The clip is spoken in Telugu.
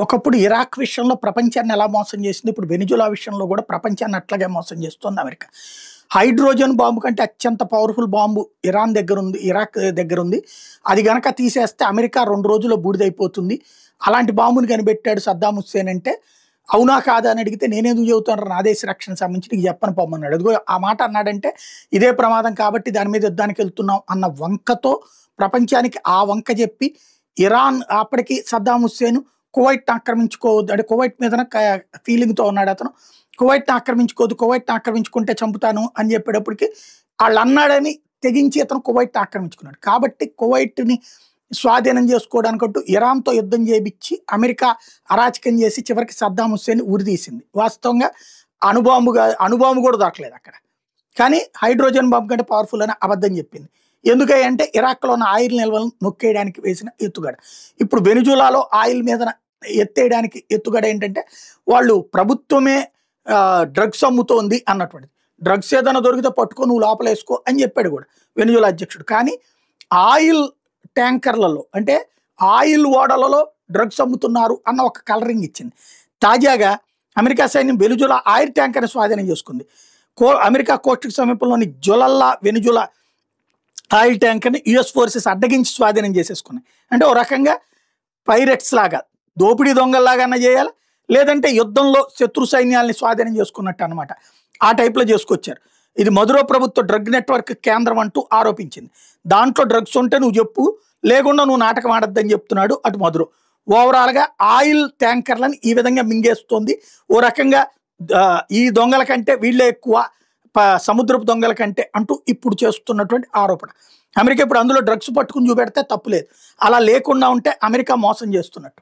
ఒకప్పుడు ఇరాక్ విషయంలో ప్రపంచాన్ని ఎలా మోసం చేసింది, ఇప్పుడు వెనిజులా విషయంలో కూడా ప్రపంచాన్ని అట్లాగే మోసం చేస్తోంది అమెరికా. హైడ్రోజన్ బాంబు కంటే అత్యంత పవర్ఫుల్ బాంబు ఇరాన్ దగ్గర ఉంది, ఇరాక్ దగ్గర ఉంది. అది గనక తీసేస్తే అమెరికా 2 రోజుల్లో బూడిదైపోతుంది. అలాంటి బాంబుని కనిపెట్టాడు సద్దాం హుస్సేన్ అంటే అవునా కాదా అని అడిగితే నేనేందుకు చెబుతాను, నా దేశ రక్షణ సంబంధించి నీకు చెప్పని పొమ్మన్నాడు. అదిగో ఆ మాట అన్నాడంటే ఇదే ప్రమాదం కాబట్టి దాని మీద యుద్ధానికి వెళ్తున్నాం అన్న వంకతో ప్రపంచానికి ఆ వంక చెప్పి ఇరాన్ అప్పటికి సద్దాం హుస్సేన్ కువైట్ని ఆక్రమించుకోవద్దు అంటే కువైట్ మీద ఫీలింగ్తో ఉన్నాడు అతను. కువైట్ని ఆక్రమించుకోవద్దు, కువైట్ని ఆక్రమించుకుంటే చంపుతాను అని చెప్పేటప్పటికి వాళ్ళు అన్నాడని తెగించి అతను కువైట్ని ఆక్రమించుకున్నాడు. కాబట్టి కువైట్ని స్వాధీనం చేసుకోవడానికంటూ ఇరాన్తో యుద్ధం చేయించి అమెరికా అరాచకం చేసి చివరికి సద్దాం హుస్సేన్ ఉరితీసింది. వాస్తవంగా అణుబాంబు కూడా దొరకలేదు అక్కడ, కానీ హైడ్రోజన్ బాంబు కంటే పవర్ఫుల్ అని అబద్ధం చెప్పింది. ఎందుకంటే ఇరాక్లో ఉన్న ఆయిల్ నిల్వలను నొక్కేయడానికి వేసిన ఎత్తుగడ. ఇప్పుడు వెనిజులాలో ఆయిల్ మీద ఎత్తేయడానికి ఎత్తుగడ ఏంటంటే వాళ్ళు ప్రభుత్వమే డ్రగ్స్ అమ్ముతోంది అన్నటువంటిది. డ్రగ్స్ ఏదైనా దొరికితే పట్టుకో, నువ్వు లోపలేసుకో అని చెప్పాడు కూడా వెనిజులా అధ్యక్షుడు. కానీ ఆయిల్ ట్యాంకర్లలో అంటే ఆయిల్ ఓడలలో డ్రగ్స్ అమ్ముతున్నారు అన్న ఒక కలరింగ్ ఇచ్చింది. తాజాగా అమెరికా సైన్యం వెనిజులా ఆయిల్ ట్యాంకర్ని స్వాధీనం చేసుకుంది. అమెరికా కోస్టుకు సమీపంలోని జొలల్లా వెనిజులా ఆయిల్ ట్యాంకర్ని యుఎస్ ఫోర్సెస్ అడ్డగించి స్వాధీనం చేసేసుకున్నాయి. అంటే ఓ రకంగా పైరెట్స్ లాగా దోపిడీ దొంగల్లాగా చేయాలి, లేదంటే యుద్ధంలో శత్రు సైన్యాల్ని స్వాధీనం చేసుకున్నట్టు అనమాట. ఆ టైప్లో చేసుకొచ్చారు. ఇది మదురో ప్రభుత్వ డ్రగ్ నెట్వర్క్ కేంద్రం అంటూ ఆరోపించింది. దాంట్లో డ్రగ్స్ ఉంటే నువ్వు చెప్పు, లేకుండా నువ్వు నాటకం ఆడద్దని చెప్తున్నాడు అటు మదురో. ఓవరాల్గా ఆయిల్ ట్యాంకర్లను ఈ విధంగా మింగేస్తోంది. ఓ రకంగా ఈ దొంగల కంటే వీళ్ళే ఎక్కువ, సముద్రపు దొంగల కంటే అంటూ ఇప్పుడు చేస్తున్నటువంటి ఆరోపణ. అమెరికా ఇప్పుడు అందులో డ్రగ్స్ పట్టుకుని చూపెడితే తప్పులేదు, అలా లేకుండా ఉంటే అమెరికా మోసం చేస్తున్నట్టు.